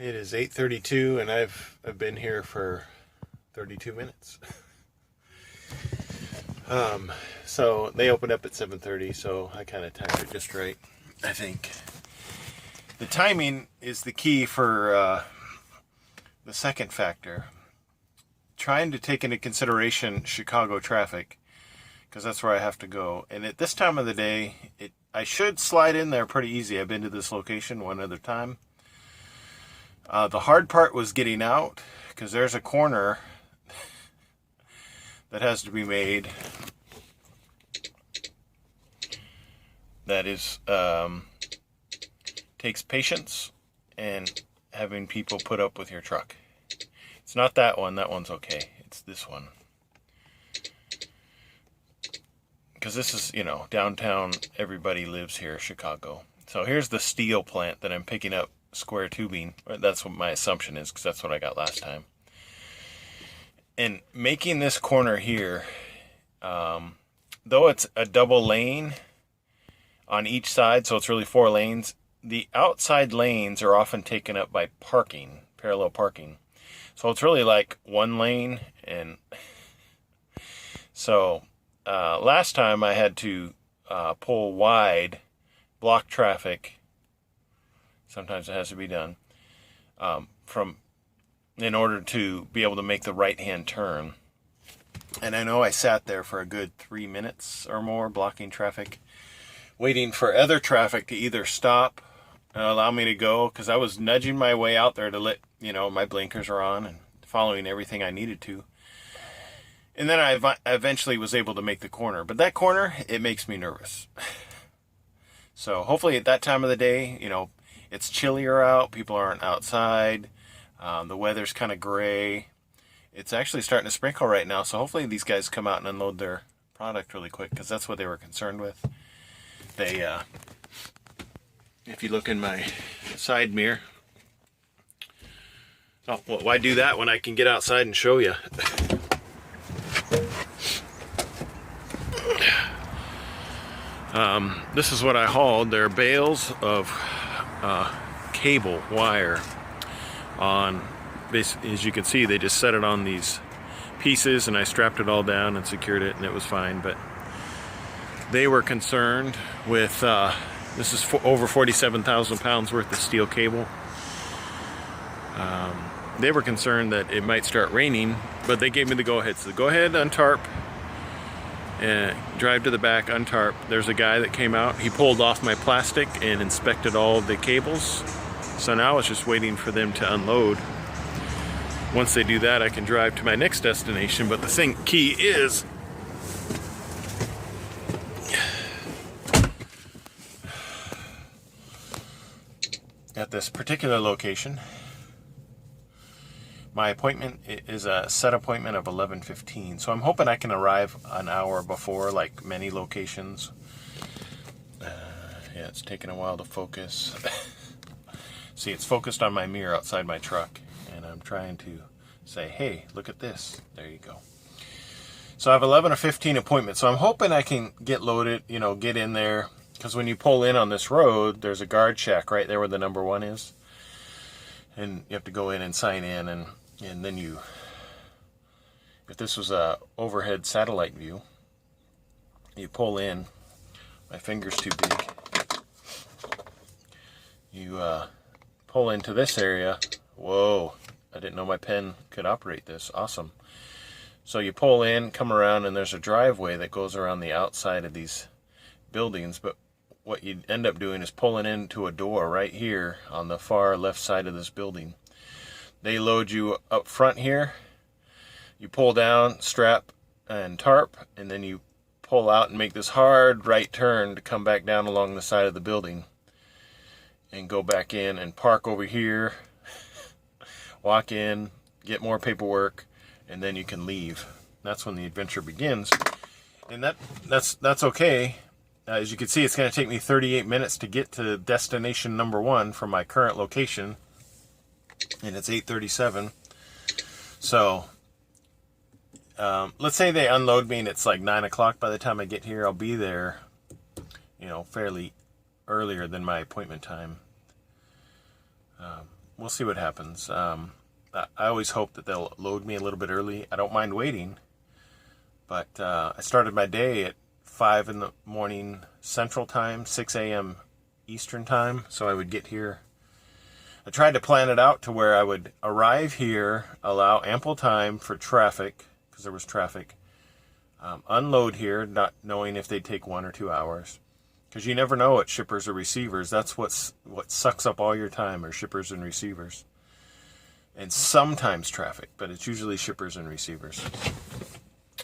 It is 8:32 and I've been here for 32 minutes. So they opened up at 7:30, so I kind of timed it just right, I think. The timing is the key for the second factor. Trying to take into consideration Chicago traffic, because that's where I have to go. And at this time of the day, I should slide in there pretty easy. I've been to this location one other time. The hard part was getting out, because there's a corner that has to be made that is takes patience and having people put up with your truck. It's not that one. That one's okay. It's this one. Because this is, downtown, everybody lives here, Chicago. So here's the steel plant that I'm picking up square tubing. That's what my assumption is, because that's what I got last time. And making this corner here, though it's a double lane on each side, so it's really 4 lanes, the outside lanes are often taken up by parking, parallel parking. So it's really like 1 lane. And so last time I had to pull wide, block traffic. Sometimes it has to be done in order to be able to make the right-hand turn. And I know I sat there for a good 3 minutes or more blocking traffic, waiting for other traffic to either stop and allow me to go, because I was nudging my way out there to let, my blinkers are on and following everything I needed to. And then I eventually was able to make the corner. But that corner, it makes me nervous. So hopefully at that time of the day, it's chillier out, people aren't outside, the weather's kind of gray. It's actually starting to sprinkle right now, so hopefully these guys come out and unload their product really quick, because that's what they were concerned with. They, if you look in my side mirror, oh, well, why do that when I can get outside and show you? This is what I hauled. There are bales of cable wire on, as you can see, they just set it on these pieces and I strapped it all down and secured it and it was fine. But they were concerned with this is over 47,000 pounds worth of steel cable. They were concerned that it might start raining, but they gave me the go-ahead. So go ahead, untarp, and drive to the back, untarp. There's a guy that came out. He pulled off my plastic and inspected all of the cables. So now it's just waiting for them to unload. Once they do that, I can drive to my next destination. But the key is at this particular location, my appointment is a set appointment of 11:15. So I'm hoping I can arrive an hour before, like many locations. Yeah, it's taking a while to focus. See, it's focused on my mirror outside my truck, and I'm trying to say, hey, look at this. There you go. So I have 11 or 15 appointments. So I'm hoping I can get loaded, get in there. Because when you pull in on this road, there's a guard shack right there where the number 1 is. And you have to go in and sign in, and then if this was a overhead satellite view, you pull in, my finger's too big, you pull into this area. Whoa, I didn't know my pen could operate this. Awesome. So you pull in, come around, and there's a driveway that goes around the outside of these buildings, but what you end up doing is pulling into a door right here on the far left side of this building. They load you up front here, you pull down, strap and tarp, and then you pull out and make this hard right turn to come back down along the side of the building and go back in and park over here, walk in, get more paperwork, and then you can leave. That's when the adventure begins. And that's okay. As you can see, it's going to take me 38 minutes to get to destination number 1 from my current location, and it's 8:37. So let's say they unload me and it's like 9 o'clock by the time I get here. I'll be there, fairly earlier than my appointment time. we'll see what happens. I always hope that they'll load me a little bit early. I don't mind waiting, but I started my day at 5 in the morning Central Time, 6 a.m. Eastern Time, so I would get here. I tried to plan it out to where I would arrive here, allow ample time for traffic, because there was traffic, unload here, not knowing if they'd take 1 or 2 hours, because you never know at shippers or receivers. That's what sucks up all your time, are shippers and receivers. And sometimes traffic, but it's usually shippers and receivers.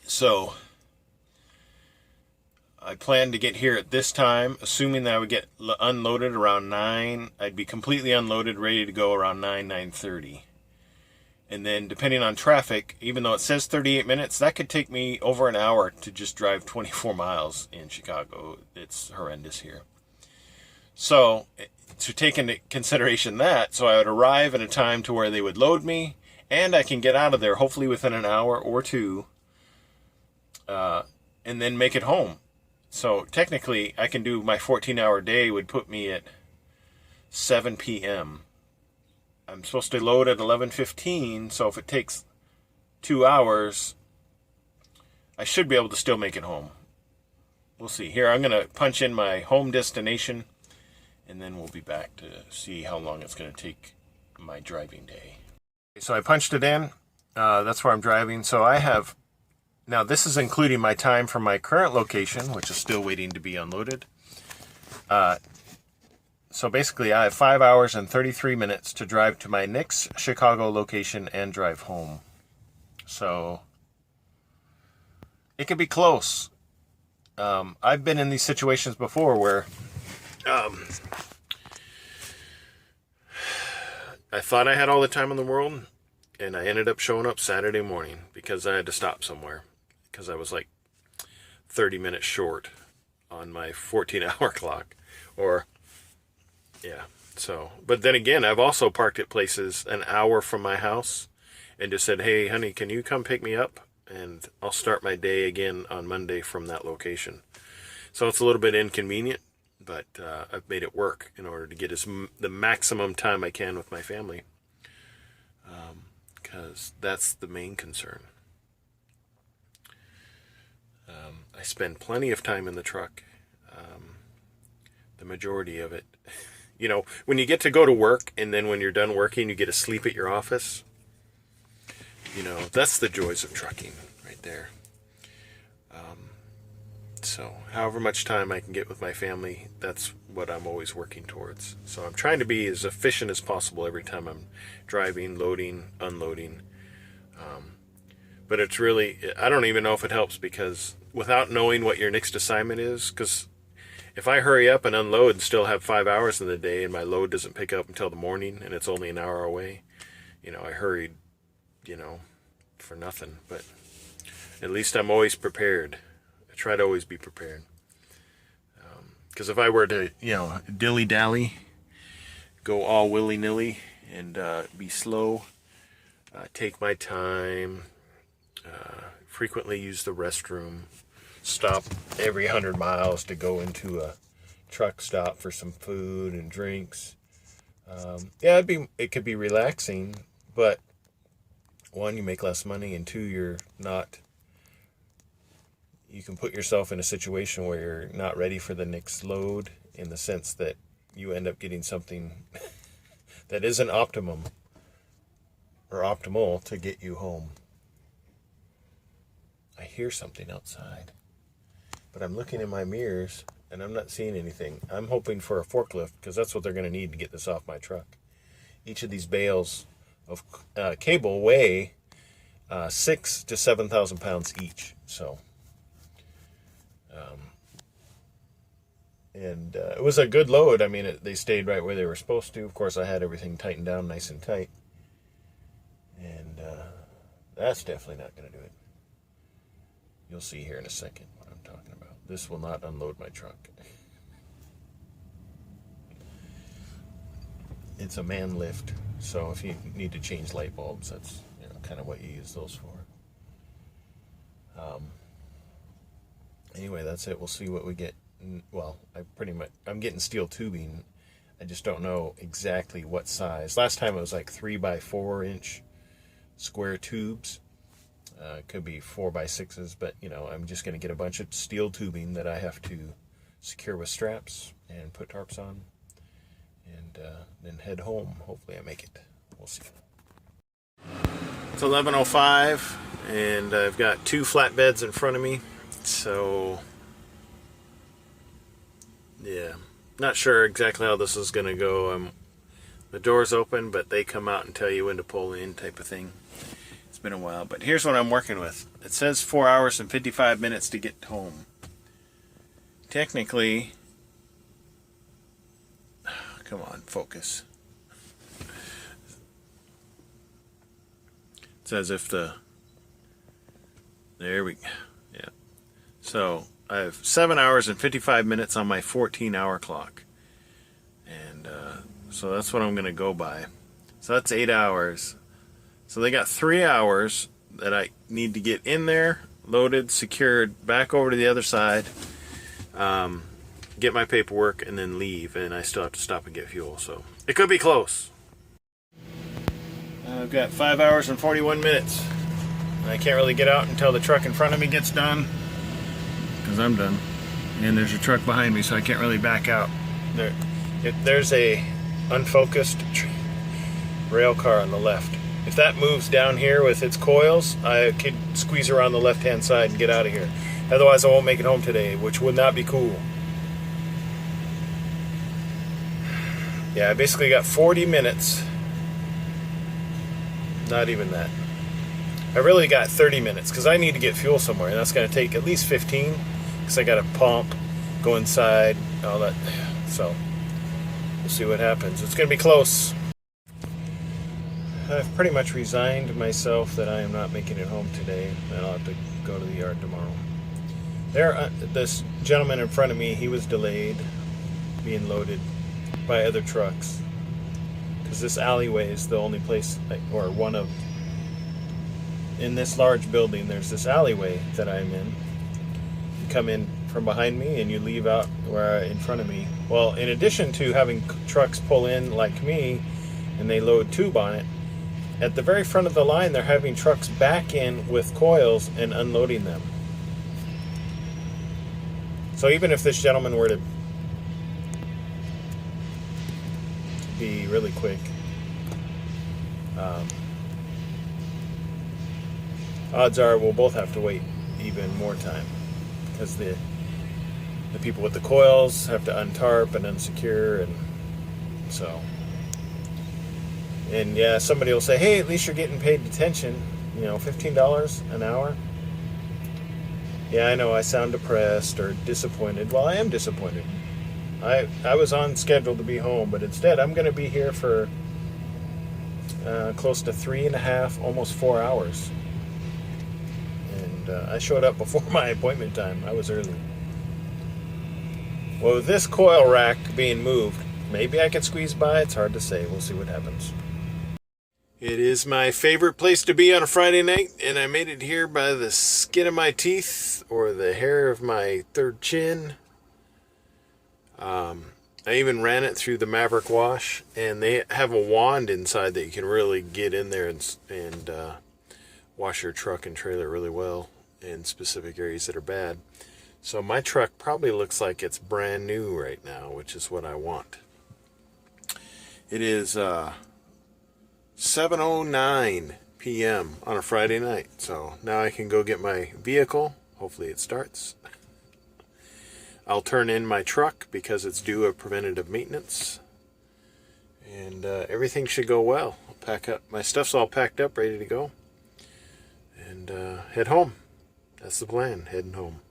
So I planned to get here at this time, assuming that I would get unloaded around 9. I'd be completely unloaded, ready to go around 9:30. And then depending on traffic, even though it says 38 minutes, that could take me over an hour to just drive 24 miles in Chicago. It's horrendous here. So to take into consideration that, so I would arrive at a time to where they would load me, and I can get out of there hopefully within an hour or two, and then make it home. So technically, I can do my 14-hour day would put me at 7 p.m. I'm supposed to load at 11:15, so if it takes 2 hours, I should be able to still make it home. We'll see. Here, I'm going to punch in my home destination, and then we'll be back to see how long it's going to take my driving day. So I punched it in. That's where I'm driving. So I have, now this is including my time from my current location, which is still waiting to be unloaded. So basically I have 5 hours and 33 minutes to drive to my next Chicago location and drive home. So it could be close. I've been in these situations before where I thought I had all the time in the world, and I ended up showing up Saturday morning because I had to stop somewhere because I was like 30 minutes short on my 14-hour clock. Or, yeah, so, but then again, I've also parked at places an hour from my house and just said, hey, honey, can you come pick me up? And I'll start my day again on Monday from that location. So it's a little bit inconvenient, but I've made it work in order to get the maximum time I can with my family, because that's the main concern. I spend plenty of time in the truck, the majority of it. You know, when you get to go to work and then when you're done working, you get to sleep at your office. You know, that's the joys of trucking right there. So however much time I can get with my family, that's what I'm always working towards. So I'm trying to be as efficient as possible every time I'm driving, loading, unloading. But it's really, I don't even know if it helps, because without knowing what your next assignment is, because if I hurry up and unload and still have 5 hours in the day and my load doesn't pick up until the morning and it's only an hour away, you know, I hurried, you know, for nothing. But at least I'm always prepared. I try to always be prepared. Because if I were to, you know, dilly-dally, go all willy-nilly and be slow, take my time, frequently use the restroom, stop every 100 miles to go into a truck stop for some food and drinks. Yeah, it could be relaxing, but one, you make less money, and two, you can put yourself in a situation where you're not ready for the next load, in the sense that you end up getting something that isn't optimum or optimal to get you home. I hear something outside, but I'm looking in my mirrors and I'm not seeing anything. I'm hoping for a forklift, because that's what they're going to need to get this off my truck. Each of these bales of cable weigh 6,000 to 7,000 pounds each. So, and it was a good load. I mean, they stayed right where they were supposed to. Of course, I had everything tightened down nice and tight. And that's definitely not going to do it. You'll see here in a second what I'm talking about. This will not unload my truck. It's a man lift, so if you need to change light bulbs, that's, you know, kind of what you use those for. Anyway, that's it. We'll see what we get. Well, I'm getting steel tubing. I just don't know exactly what size. Last time it was like 3x4 inch square tubes. It could be 4x6s, but you know, I'm just going to get a bunch of steel tubing that I have to secure with straps and put tarps on, and then head home. Hopefully I make it. We'll see. It's 11:05 and I've got 2 flatbeds in front of me, so yeah, not sure exactly how this is gonna go. The door's open, but they come out and tell you when to pull in, type of thing. It's been a while, but here's what I'm working with. It says 4 hours and 55 minutes to get home. Technically, come on, focus. It's as if there we go. Yeah. So I have 7 hours and 55 minutes on my 14-hour clock. And so that's what I'm going to go by. So that's 8 hours. So they got 3 hours that I need to get in there, loaded, secured, back over to the other side, get my paperwork, and then leave. And I still have to stop and get fuel. So it could be close. I've got 5 hours and 41 minutes. I can't really get out until the truck in front of me gets done, because I'm done. And there's a truck behind me, so I can't really back out. There's a unfocused rail car on the left. If that moves down here with its coils, I could squeeze around the left-hand side and get out of here. Otherwise, I won't make it home today, which would not be cool. Yeah, I basically got 40 minutes. Not even that. I really got 30 minutes because I need to get fuel somewhere, and that's going to take at least 15 because I got to pump, go inside, all that. So we'll see what happens. It's going to be close. I've pretty much resigned myself that I am not making it home today, and I'll have to go to the yard tomorrow. This gentleman in front of me, he was delayed being loaded by other trucks. Because this alleyway is the only place, or one of, in this large building, there's this alleyway that I'm in. You come in from behind me and you leave out where in front of me. Well, in addition to having trucks pull in like me, and they load tube on it, at the very front of the line, they're having trucks back in with coils and unloading them. So even if this gentleman were to be really quick, odds are we'll both have to wait even more time, because the people with the coils have to untarp and unsecure, and so, and yeah, somebody will say, hey, at least you're getting paid detention, you know, $15 an hour. Yeah, I know I sound depressed or disappointed. Well, I am disappointed. I was on schedule to be home, but instead I'm going to be here for close to 3.5, almost 4 hours. And I showed up before my appointment time. I was early. Well, with this coil rack being moved, maybe I can squeeze by. It's hard to say. We'll see what happens. It is my favorite place to be on a Friday night, and I made it here by the skin of my teeth or the hair of my third chin. I even ran it through the Maverick wash, and they have a wand inside that you can really get in there and wash your truck and trailer really well in specific areas that are bad. So my truck probably looks like it's brand new right now, which is what I want. It is 7:09 p.m. on a Friday night, so now I can go get my vehicle. Hopefully it starts. I'll turn in my truck because it's due a preventative maintenance, and everything should go well. I'll pack up. My stuff's all packed up, ready to go, and head home. That's the plan, heading home.